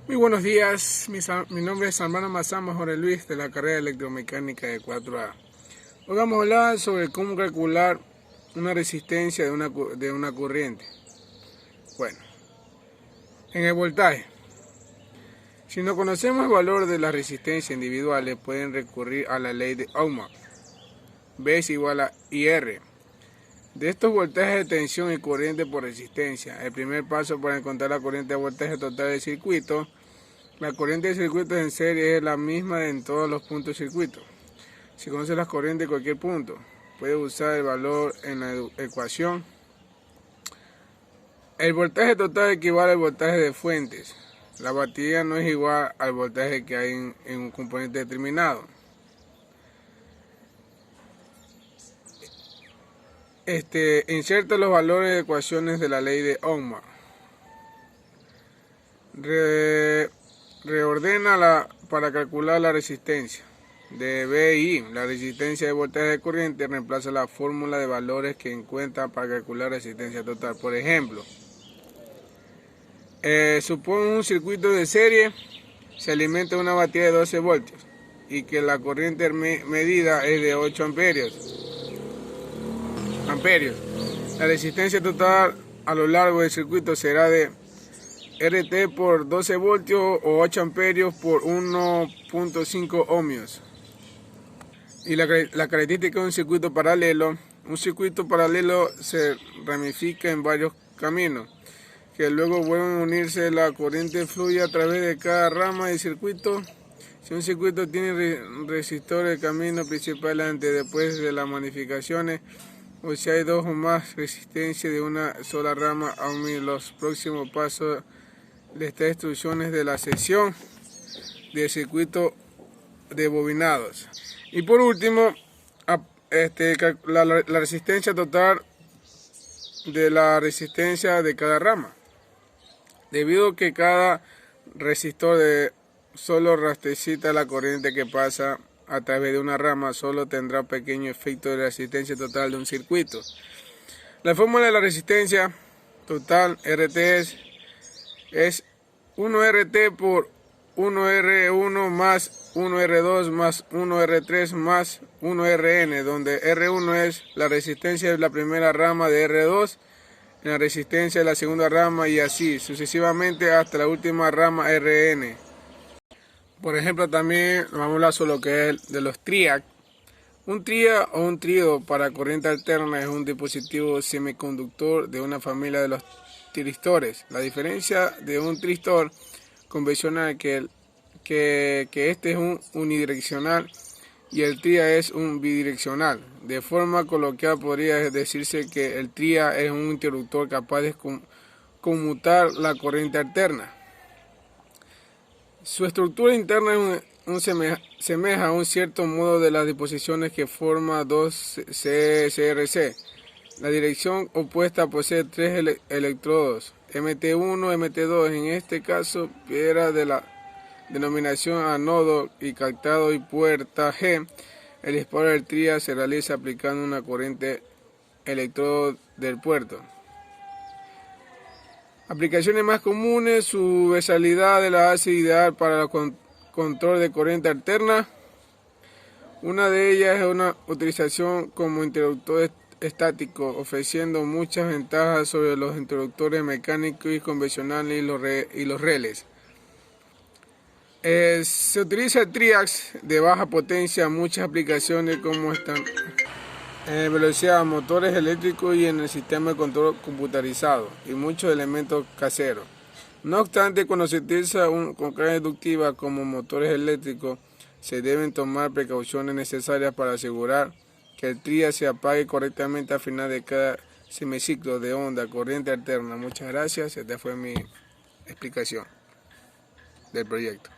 Muy buenos días, mi nombre es Salvano Mazama Jorge Luis de la carrera de electromecánica de 4A. Hoy vamos a hablar sobre cómo calcular una resistencia de una corriente. Bueno, en el voltaje. Si no conocemos el valor de las resistencias individuales, pueden recurrir a la ley de Ohm. V es igual a IR. De estos voltajes de tensión y corriente por resistencia, el primer paso para encontrar la corriente de voltaje total del circuito. La corriente de circuitos en serie es la misma en todos los puntos del circuito. Si conoce las corrientes de cualquier punto, puede usar el valor en la ecuación. El voltaje total equivale al voltaje de fuentes. La batería no es igual al voltaje que hay en un componente determinado. Inserta los valores de ecuaciones de la ley de Ohm. Reordena para calcular la resistencia. De V y I, la resistencia de voltaje de corriente reemplaza la fórmula de valores que encuentra para calcular resistencia total. Por ejemplo, supone un circuito de serie, se alimenta una batería de 12 voltios y que la corriente medida es de 8 amperios. La resistencia total a lo largo del circuito será de RT por 12 voltios o 8 amperios por 1.5 ohmios. Y la característica de un circuito paralelo. Un circuito paralelo se ramifica en varios caminos que luego vuelven a unirse. La corriente fluye a través de cada rama del circuito. Si un circuito tiene resistores, el camino principal antes después de las modificaciones, o si hay dos o más resistencias de una sola rama, aún los próximos pasos de estas instrucciones de la sección del circuito de bobinados. Y por último, la resistencia total de la resistencia de cada rama. Debido a que cada resistor solo rastrecita la corriente que pasa a través de una rama, solo tendrá un pequeño efecto de resistencia total de un circuito. La fórmula de la resistencia total RT es 1RT por 1R1 más 1R2 más 1R3 más 1Rn, donde R1 es la resistencia de la primera rama de R2, la resistencia de la segunda rama y así sucesivamente hasta la última rama Rn. Por ejemplo, también vamos a hablar sobre lo que es de los triac. Un triac o un tríodo para corriente alterna es un dispositivo semiconductor de una familia de los tristores. La diferencia de un tristor convencional que este es un unidireccional y el triac es un bidireccional. De forma coloquial podría decirse que el triac es un interruptor capaz de conmutar la corriente alterna. Su estructura interna semeja a un cierto modo de las disposiciones que forma dos CRC. La dirección opuesta posee tres electrodos, MT1, MT2, en este caso piedra de la denominación anodo y captado y puerta G. El disparo del triac se realiza aplicando una corriente electrodo del puerto. Aplicaciones más comunes: su versatilidad de la hace ideal para el control de corriente alterna. Una de ellas es una utilización como interruptor estático, ofreciendo muchas ventajas sobre los interruptores mecánicos y convencionales y los relés. Se utiliza triacs de baja potencia en muchas aplicaciones como están en velocidad, motores eléctricos y en el sistema de control computarizado y muchos elementos caseros. No obstante, cuando se utiliza con carga inductiva como motores eléctricos, se deben tomar precauciones necesarias para asegurar que el triac se apague correctamente al final de cada semiciclo de onda corriente alterna. Muchas gracias, esta fue mi explicación del proyecto.